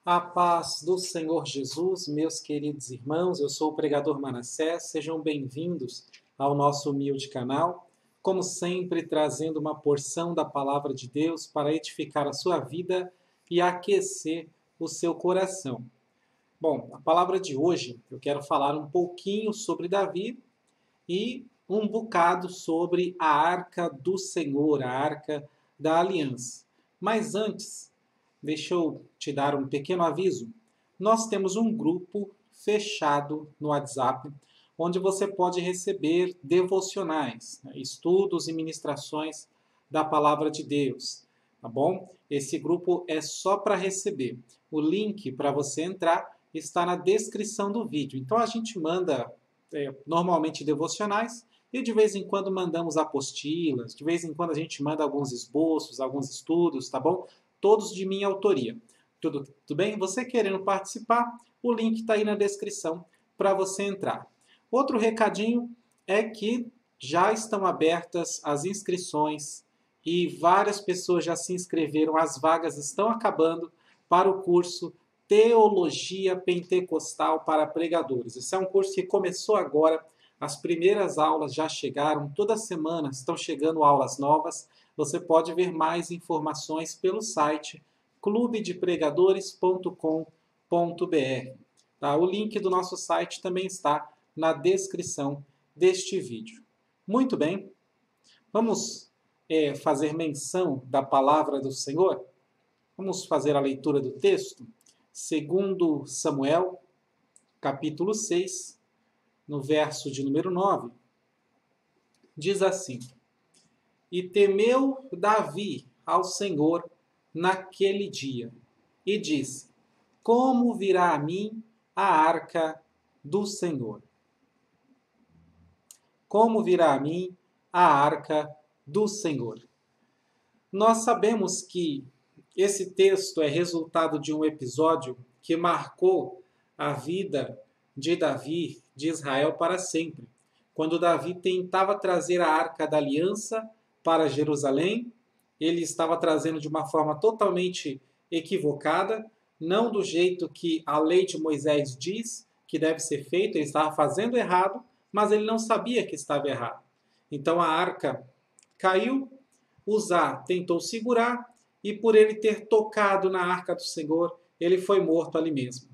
A paz do Senhor Jesus, meus queridos irmãos, eu sou o pregador Manassés, sejam bem-vindos ao nosso humilde canal, como sempre trazendo uma porção da palavra de Deus para edificar a sua vida e aquecer o seu coração. Bom, a palavra de hoje eu quero falar um pouquinho sobre Davi e um bocado sobre a Arca do Senhor, a Arca da Aliança. Mas antes, deixa eu te dar um pequeno aviso. Nós temos um grupo fechado no WhatsApp, onde você pode receber devocionais, estudos e ministrações da Palavra de Deus, tá bom? Esse grupo é só para receber. O link para você entrar está na descrição do vídeo. Então a gente manda normalmente devocionais e de vez em quando mandamos apostilas, de vez em quando a gente manda alguns esboços, alguns estudos, tá bom? Todos de minha autoria. Tudo bem? Você querendo participar, o link está aí na descrição para você entrar. Outro recadinho é que já estão abertas as inscrições e várias pessoas já se inscreveram, as vagas estão acabando para o curso Teologia Pentecostal para Pregadores. Esse é um curso que começou agora, as primeiras aulas já chegaram, toda semana estão chegando aulas novas. Você pode ver mais informações pelo site clubedepregadores.com.br. Tá? O link do nosso site também está na descrição deste vídeo. Muito bem, vamos fazer menção da palavra do Senhor? Vamos fazer a leitura do texto? Segundo Samuel, capítulo 6, no verso de número 9, diz assim: E temeu Davi ao Senhor naquele dia, e disse: Como virá a mim a arca do Senhor? Como virá a mim a arca do Senhor? Nós sabemos que esse texto é resultado de um episódio que marcou a vida de Davi, de Israel, para sempre. Quando Davi tentava trazer a Arca da Aliança para Jerusalém, ele estava trazendo de uma forma totalmente equivocada, não do jeito que a lei de Moisés diz que deve ser feito, ele estava fazendo errado, mas ele não sabia que estava errado. Então a arca caiu, Uzá tentou segurar, e por ele ter tocado na arca do Senhor, ele foi morto ali mesmo.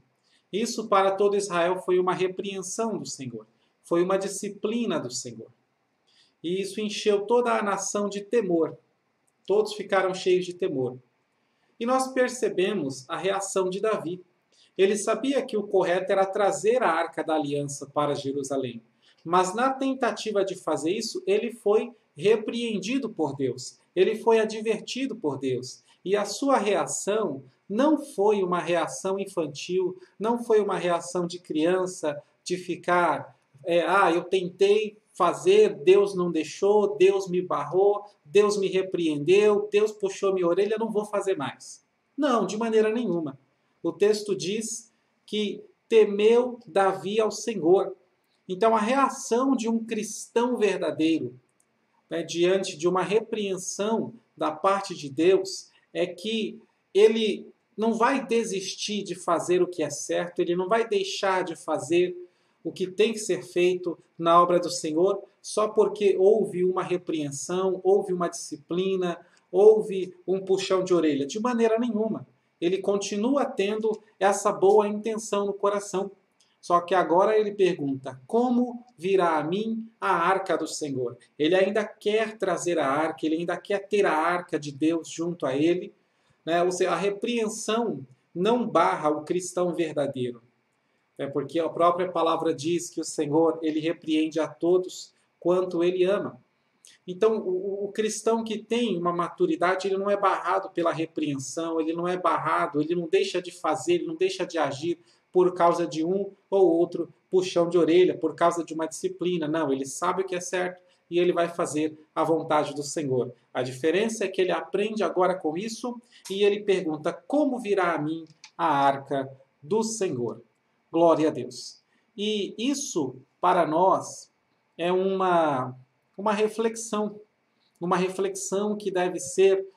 Isso para todo Israel foi uma repreensão do Senhor, foi uma disciplina do Senhor. E isso encheu toda a nação de temor. Todos ficaram cheios de temor. E nós percebemos a reação de Davi. Ele sabia que o correto era trazer a arca da aliança para Jerusalém. Mas na tentativa de fazer isso, ele foi repreendido por Deus. Ele foi advertido por Deus. E a sua reação não foi uma reação infantil, não foi uma reação de criança, de ficar, eu tentei fazer, Deus não deixou, Deus me barrou, Deus me repreendeu, Deus puxou minha orelha, não vou fazer mais. Não, de maneira nenhuma. O texto diz que temeu Davi ao Senhor. Então a reação de um cristão verdadeiro, diante de uma repreensão da parte de Deus, é que ele não vai desistir de fazer o que é certo, ele não vai deixar de fazer o que tem que ser feito na obra do Senhor só porque houve uma repreensão, houve uma disciplina, houve um puxão de orelha. De maneira nenhuma. Ele continua tendo essa boa intenção no coração. Só que agora ele pergunta: como virá a mim a arca do Senhor? Ele ainda quer trazer a arca, ele ainda quer ter a arca de Deus junto a ele. Ou seja, a repreensão não barra o cristão verdadeiro. Porque a própria palavra diz que o Senhor ele repreende a todos quanto ele ama. Então, o cristão que tem uma maturidade, ele não é barrado pela repreensão, ele não é barrado, ele não deixa de fazer, ele não deixa de agir por causa de um ou outro puxão de orelha, por causa de uma disciplina. Não, ele sabe o que é certo e ele vai fazer a vontade do Senhor. A diferença é que ele aprende agora com isso e ele pergunta: como virá a mim a arca do Senhor? Glória a Deus. E isso, para nós, é uma reflexão que deve ser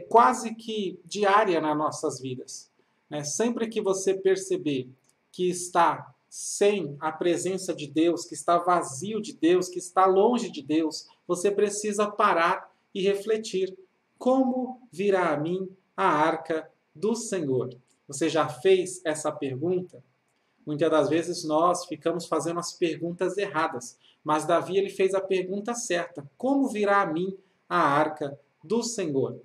quase que diária nas nossas vidas. né? Sempre que você perceber que está sem a presença de Deus, que está vazio de Deus, que está longe de Deus, você precisa parar e refletir: como virá a mim a arca do Senhor? Você já fez essa pergunta? Muitas das vezes nós ficamos fazendo as perguntas erradas, mas Davi ele fez a pergunta certa: como virá a mim a arca do Senhor?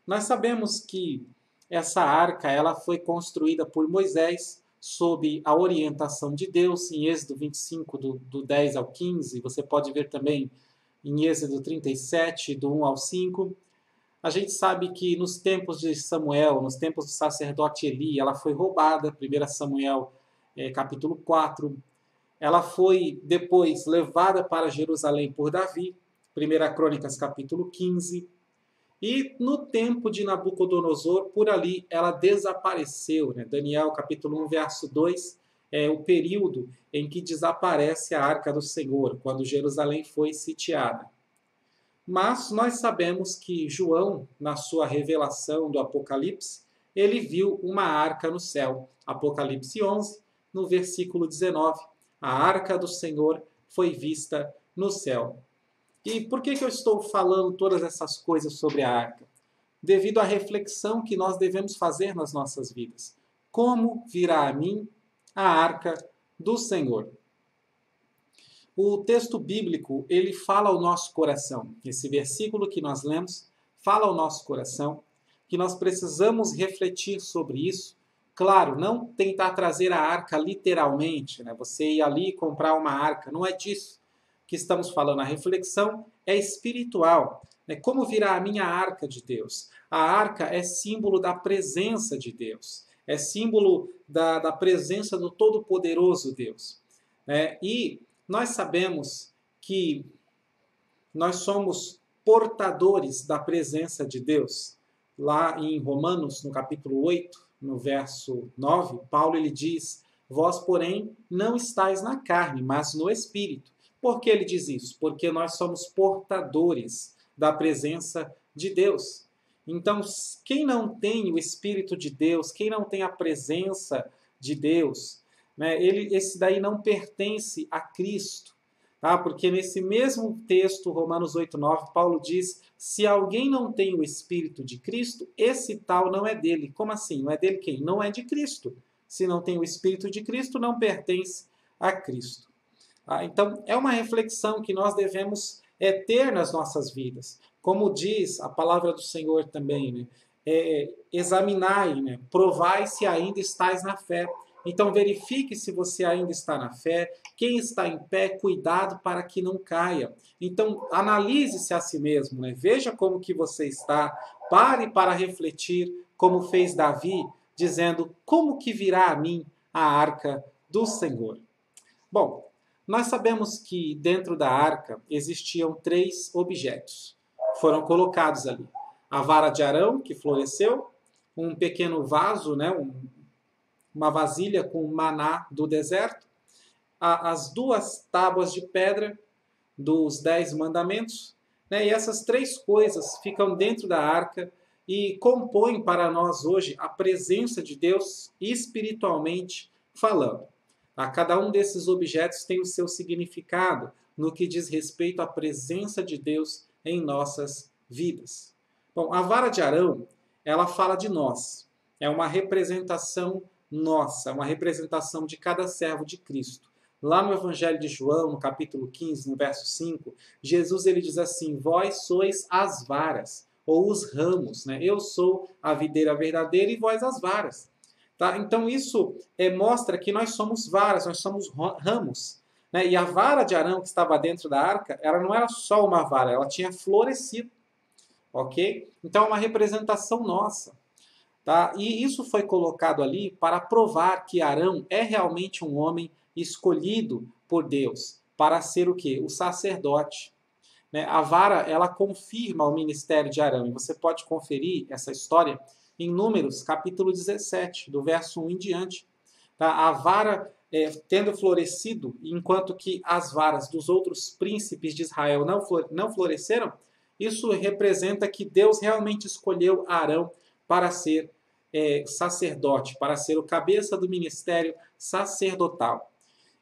Nós sabemos que essa arca ela foi construída por Moisés sob a orientação de Deus, em Êxodo 25, do 10 ao 15. Você pode ver também em Êxodo 37, do 1 ao 5. A gente sabe que nos tempos de Samuel, nos tempos do sacerdote Eli, ela foi roubada, 1 Samuel capítulo 4. Ela foi depois levada para Jerusalém por Davi, 1 Crônicas capítulo 15. E no tempo de Nabucodonosor, por ali, ela desapareceu. Né? Daniel capítulo 1, verso 2, é o período em que desaparece a arca do Senhor, quando Jerusalém foi sitiada. Mas nós sabemos que João, na sua revelação do Apocalipse, ele viu uma arca no céu. Apocalipse 11, no versículo 19. A arca do Senhor foi vista no céu. E por que eu estou falando todas essas coisas sobre a arca? Devido à reflexão que nós devemos fazer nas nossas vidas. Como virá a mim a arca do Senhor? O texto bíblico, ele fala ao nosso coração. Esse versículo que nós lemos fala ao nosso coração que nós precisamos refletir sobre isso. Claro, não tentar trazer a arca literalmente, né? Você ir ali e comprar uma arca, não é disso que estamos falando. A reflexão é espiritual. Né? Como virá a minha arca de Deus? A arca é símbolo da presença de Deus. É símbolo da presença do Todo-Poderoso Deus. E nós sabemos que nós somos portadores da presença de Deus. Lá em Romanos, no capítulo 8, no verso 9, Paulo ele diz: vós, porém, não estáis na carne, mas no Espírito. Por que ele diz isso? Porque nós somos portadores da presença de Deus. Então, quem não tem o Espírito de Deus, quem não tem a presença de Deus, né, esse daí não pertence a Cristo. Tá? Porque nesse mesmo texto, Romanos 8:9, Paulo diz: se alguém não tem o Espírito de Cristo, esse tal não é dele. Como assim? Não é dele quem? Não é de Cristo. Se não tem o Espírito de Cristo, não pertence a Cristo. Então, é uma reflexão que nós devemos ter nas nossas vidas. Como diz a palavra do Senhor também, né? Examinai, né? Provai se ainda estáis na fé. Então, verifique se você ainda está na fé. Quem está em pé, cuidado para que não caia. Então, analise-se a si mesmo, né? Veja como que você está. Pare para refletir, como fez Davi, dizendo: como que virá a mim a arca do Senhor? Bom, nós sabemos que dentro da arca existiam 3 objetos. Foram colocados ali: a vara de Arão, que floresceu, um pequeno vaso, né, uma vasilha com maná do deserto, as 2 tábuas de pedra dos 10 mandamentos, né, e essas 3 coisas ficam dentro da arca e compõem para nós hoje a presença de Deus espiritualmente falando. Cada um desses objetos tem o seu significado no que diz respeito à presença de Deus em nossas vidas. Bom, a vara de Arão, ela fala de nós. É uma representação nossa, uma representação de cada servo de Cristo. Lá no Evangelho de João, no capítulo 15, no verso 5, Jesus ele diz assim: vós sois as varas, ou os ramos, né? Eu sou a videira verdadeira e vós as varas. Tá? Então isso mostra que nós somos varas, nós somos ramos. Né? E a vara de Arão que estava dentro da arca, ela não era só uma vara, ela tinha florescido. Ok? Então é uma representação nossa. Tá? E isso foi colocado ali para provar que Arão é realmente um homem escolhido por Deus para ser o quê? O sacerdote. Né? A vara, ela confirma o ministério de Arão. E você pode conferir essa história em Números, capítulo 17, do verso 1 em diante. Tá? A vara tendo florescido, enquanto que as varas dos outros príncipes de Israel não floresceram, isso representa que Deus realmente escolheu Arão para ser sacerdote, para ser o cabeça do ministério sacerdotal.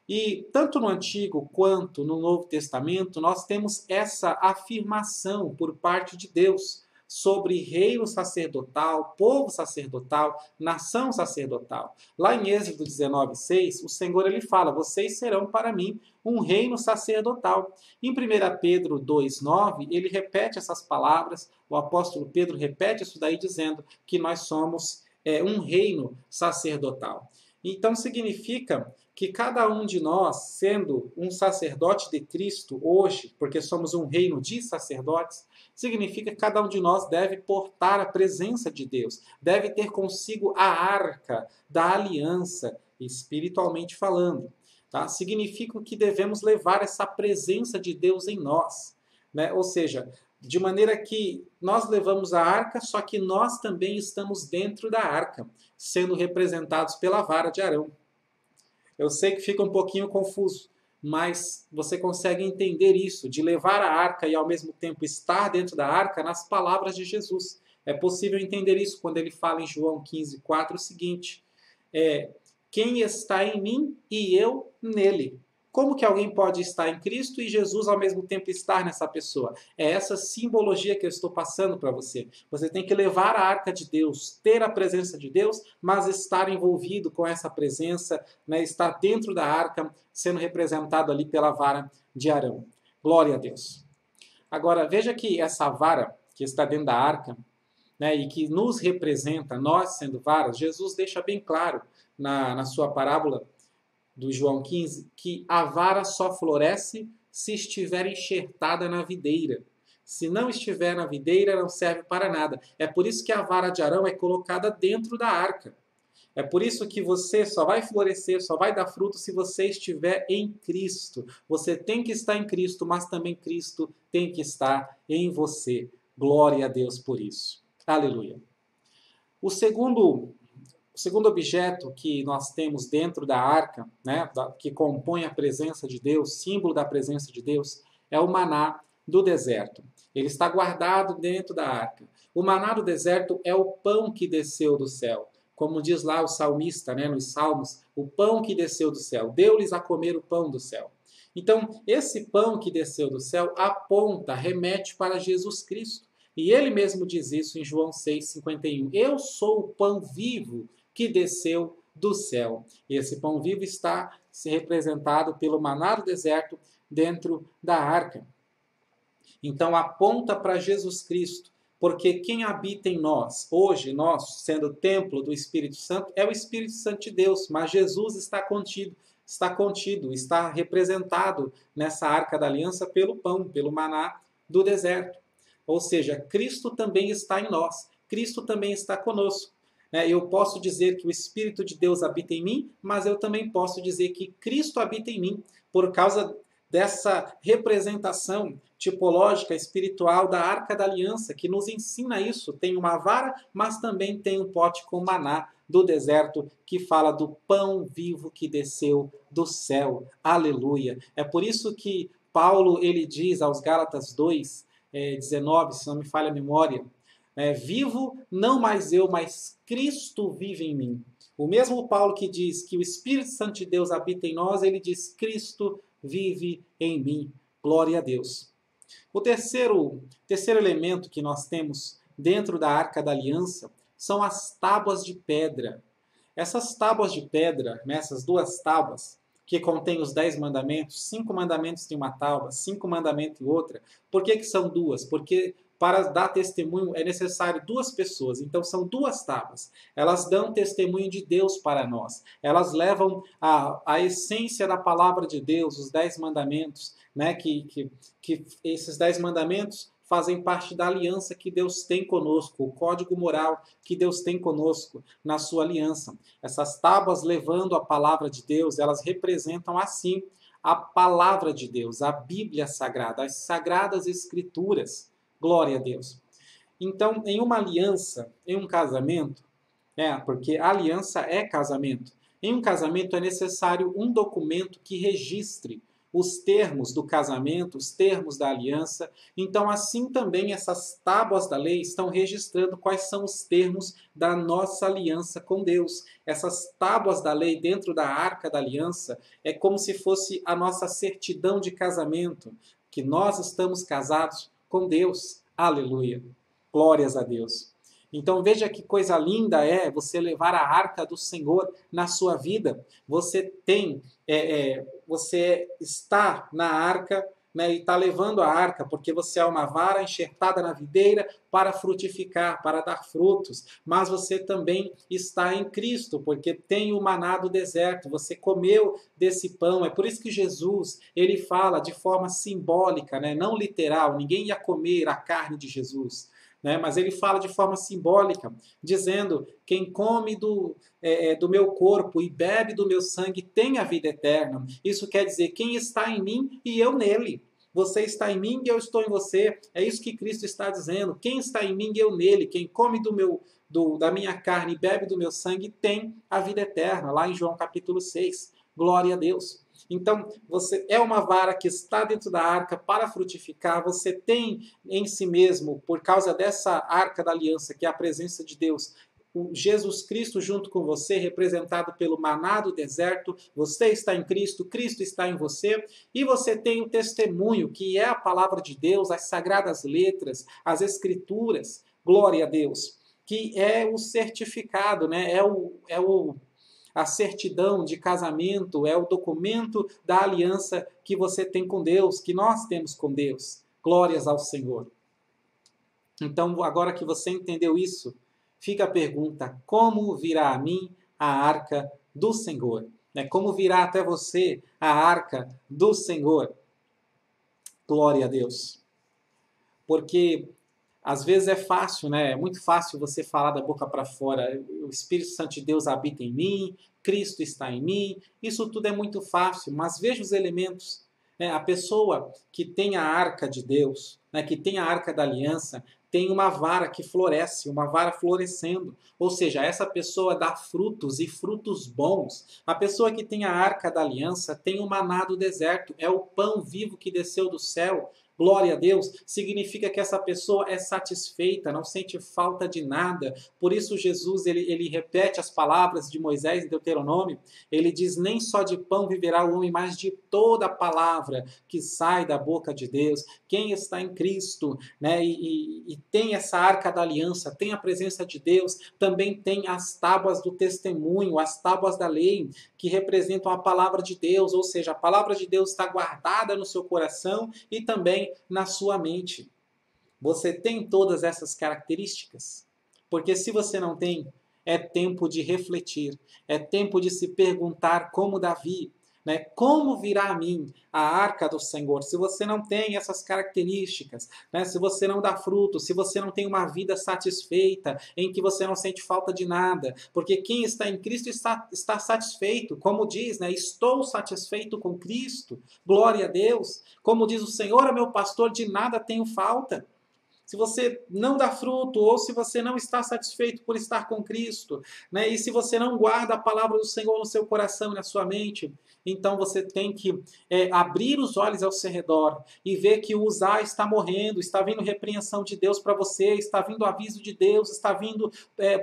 E tanto no Antigo quanto no Novo Testamento, nós temos essa afirmação por parte de Deus sobre reino sacerdotal, povo sacerdotal, nação sacerdotal. Lá em Êxodo 19:6, o Senhor ele fala: vocês serão para mim um reino sacerdotal. Em 1 Pedro 2:9, ele repete essas palavras, o apóstolo Pedro repete isso daí dizendo que nós somos um reino sacerdotal. Então significa que cada um de nós, sendo um sacerdote de Cristo hoje, porque somos um reino de sacerdotes, significa que cada um de nós deve portar a presença de Deus, deve ter consigo a arca da aliança, espiritualmente falando. Tá? Significa que devemos levar essa presença de Deus em nós. Né? Ou seja, de maneira que nós levamos a arca, só que nós também estamos dentro da arca, sendo representados pela vara de Arão. Eu sei que fica um pouquinho confuso, mas você consegue entender isso, de levar a arca e ao mesmo tempo estar dentro da arca nas palavras de Jesus. É possível entender isso quando ele fala em João 15:4 o seguinte: quem está em mim e eu nele. Como que alguém pode estar em Cristo e Jesus ao mesmo tempo estar nessa pessoa? É essa simbologia que eu estou passando para você. Você tem que levar a arca de Deus, ter a presença de Deus, mas estar envolvido com essa presença, né, estar dentro da arca, sendo representado ali pela vara de Arão. Glória a Deus. Agora, veja que essa vara que está dentro da arca, né, e que nos representa, nós sendo varas, Jesus deixa bem claro na sua parábola do João 15, que a vara só floresce se estiver enxertada na videira. Se não estiver na videira, não serve para nada. É por isso que a vara de Arão é colocada dentro da arca. É por isso que você só vai florescer, só vai dar fruto se você estiver em Cristo. Você tem que estar em Cristo, mas também Cristo tem que estar em você. Glória a Deus por isso. Aleluia. O segundo objeto que nós temos dentro da arca, né, que compõe a presença de Deus, símbolo da presença de Deus, é o maná do deserto. Ele está guardado dentro da arca. O maná do deserto é o pão que desceu do céu. Como diz lá o salmista, né, nos Salmos, o pão que desceu do céu. Deu-lhes a comer o pão do céu. Então, esse pão que desceu do céu aponta, remete para Jesus Cristo. E ele mesmo diz isso em João 6,51. Eu sou o pão vivo que desceu do céu. E esse pão vivo está representado pelo maná do deserto dentro da arca. Então aponta para Jesus Cristo, porque quem habita em nós, hoje nós, sendo templo do Espírito Santo, é o Espírito Santo de Deus, mas Jesus está contido, está representado nessa arca da aliança pelo pão, pelo maná do deserto. Ou seja, Cristo também está em nós, Cristo também está conosco. Eu posso dizer que o Espírito de Deus habita em mim, mas eu também posso dizer que Cristo habita em mim, por causa dessa representação tipológica, espiritual da Arca da Aliança, que nos ensina isso. Tem uma vara, mas também tem um pote com maná do deserto, que fala do pão vivo que desceu do céu. Aleluia! É por isso que Paulo ele diz aos Gálatas 2:19, se não me falha a memória, vivo não mais eu, mas Cristo vive em mim. O mesmo Paulo que diz que o Espírito Santo de Deus habita em nós, ele diz Cristo vive em mim. Glória a Deus. O terceiro elemento que nós temos dentro da Arca da Aliança são as tábuas de pedra. Essas tábuas de pedra, essas duas tábuas, que contêm os 10 mandamentos, 5 mandamentos em uma tábua, 5 mandamentos em outra. Por que são duas? Porque para dar testemunho é necessário 2 pessoas, então são 2 tábuas. Elas dão testemunho de Deus para nós. Elas levam a essência da palavra de Deus, os 10 mandamentos, né? que esses 10 mandamentos fazem parte da aliança que Deus tem conosco, o código moral que Deus tem conosco na sua aliança. Essas tábuas levando a palavra de Deus, elas representam assim a palavra de Deus, a Bíblia Sagrada, as Sagradas Escrituras. Glória a Deus. Então, em uma aliança, em um casamento, porque a aliança é casamento. Em um casamento é necessário um documento que registre os termos do casamento, os termos da aliança. Então, assim também essas tábuas da lei estão registrando quais são os termos da nossa aliança com Deus. Essas tábuas da lei dentro da arca da aliança é como se fosse a nossa certidão de casamento, que nós estamos casados com Deus. Aleluia! Glórias a Deus! Então veja que coisa linda é você levar a arca do Senhor na sua vida. Você você está na arca, né, e está levando a arca, porque você é uma vara enxertada na videira para frutificar, para dar frutos. Mas você também está em Cristo, porque tem o maná do deserto. Você comeu desse pão. É por isso que Jesus, ele fala de forma simbólica, né, não literal. Ninguém ia comer a carne de Jesus. Né? Mas ele fala de forma simbólica, dizendo: quem come do meu corpo e bebe do meu sangue tem a vida eterna. Isso quer dizer, quem está em mim e eu nele. Você está em mim e eu estou em você. É isso que Cristo está dizendo. Quem está em mim e eu nele. Quem come da minha carne e bebe do meu sangue tem a vida eterna. Lá em João capítulo 6. Glória a Deus. Então, você é uma vara que está dentro da arca para frutificar. Você tem em si mesmo, por causa dessa arca da aliança, que é a presença de Deus, o Jesus Cristo junto com você, representado pelo maná do deserto. Você está em Cristo, Cristo está em você. E você tem o testemunho, que é a palavra de Deus, as sagradas letras, as escrituras. Glória a Deus. Que é o certificado, né? A certidão de casamento, é o documento da aliança que você tem com Deus, que nós temos com Deus. Glórias ao Senhor. Então, agora que você entendeu isso, fica a pergunta: como virá a mim a arca do Senhor? Como virá até você a arca do Senhor? Glória a Deus. Porque às vezes é fácil, né? É muito fácil você falar da boca para fora. O Espírito Santo de Deus habita em mim, Cristo está em mim. Isso tudo é muito fácil, mas veja os elementos. Né? A pessoa que tem a arca de Deus, né? Que tem a arca da aliança, tem uma vara que floresce, uma vara florescendo. Ou seja, essa pessoa dá frutos e frutos bons. A pessoa que tem a arca da aliança tem o maná do deserto, é o pão vivo que desceu do céu. Glória a Deus, significa que essa pessoa é satisfeita, não sente falta de nada. Por isso Jesus, ele repete as palavras de Moisés em Deuteronômio. Ele diz: nem só de pão viverá o homem, mas de toda a palavra que sai da boca de Deus. Quem está em Cristo, né, e tem essa arca da aliança, tem a presença de Deus, também tem as tábuas do testemunho, as tábuas da lei, que representam a palavra de Deus, ou seja, a palavra de Deus está guardada no seu coração e também na sua mente. Você tem todas essas características? Porque se você não tem, é tempo de refletir, é tempo de se perguntar como Davi, né? Como virá a mim a arca do Senhor? Se você não tem essas características, né? Se você não dá fruto, se você não tem uma vida satisfeita, em que você não sente falta de nada, porque quem está em Cristo está satisfeito, como diz, né? Estou satisfeito com Cristo, glória a Deus. Como diz o Senhor é meu pastor, de nada tenho falta. Se você não dá fruto, ou se você não está satisfeito por estar com Cristo, né? E se você não guarda a palavra do Senhor no seu coração e na sua mente, então você tem que abrir os olhos ao seu redor e ver que o Uzá está morrendo, está vindo repreensão de Deus para você, está vindo aviso de Deus, está vindo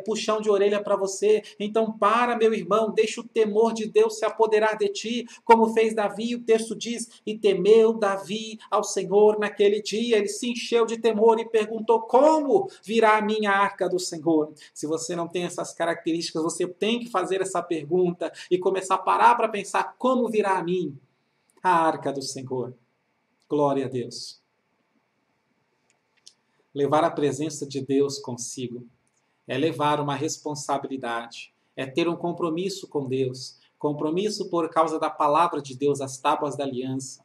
puxão de orelha para você. Então para, meu irmão, deixa o temor de Deus se apoderar de ti, como fez Davi. O texto diz: e temeu Davi ao Senhor naquele dia. Ele se encheu de temor e perguntou: como virá a minha arca do Senhor? Se você não tem essas características, você tem que fazer essa pergunta e começar a parar para pensar: como virá a mim a arca do Senhor? Glória a Deus. Levar a presença de Deus consigo é levar uma responsabilidade, é ter um compromisso com Deus, compromisso por causa da palavra de Deus, as tábuas da aliança.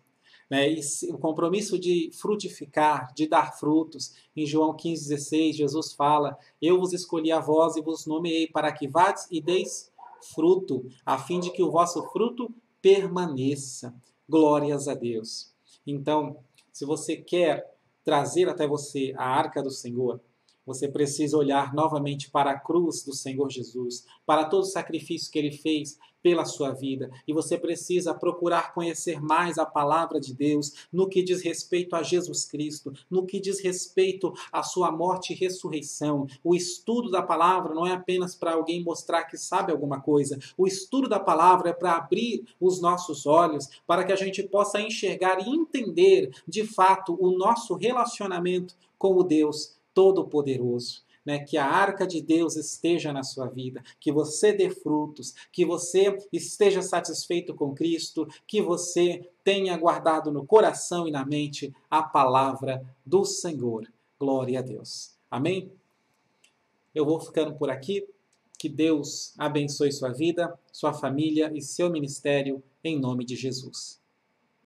E o compromisso de frutificar, de dar frutos. Em João 15,16, Jesus fala: eu vos escolhi a vós e vos nomeei para que vades e deis fruto, a fim de que o vosso fruto permaneça. Glórias a Deus. Então, se você quer trazer até você a arca do Senhor, Você precisa olhar novamente para a cruz do Senhor Jesus, para todo o sacrifício que ele fez pela sua vida. E você precisa procurar conhecer mais a palavra de Deus no que diz respeito a Jesus Cristo, no que diz respeito à sua morte e ressurreição. O estudo da palavra não é apenas para alguém mostrar que sabe alguma coisa. O estudo da palavra é para abrir os nossos olhos, para que a gente possa enxergar e entender de fato o nosso relacionamento com o Deus Todo-Poderoso. Né, que a arca de Deus esteja na sua vida, que você dê frutos, que você esteja satisfeito com Cristo, que você tenha guardado no coração e na mente a palavra do Senhor. Glória a Deus. Amém? Eu vou ficando por aqui. Que Deus abençoe sua vida, sua família e seu ministério, em nome de Jesus.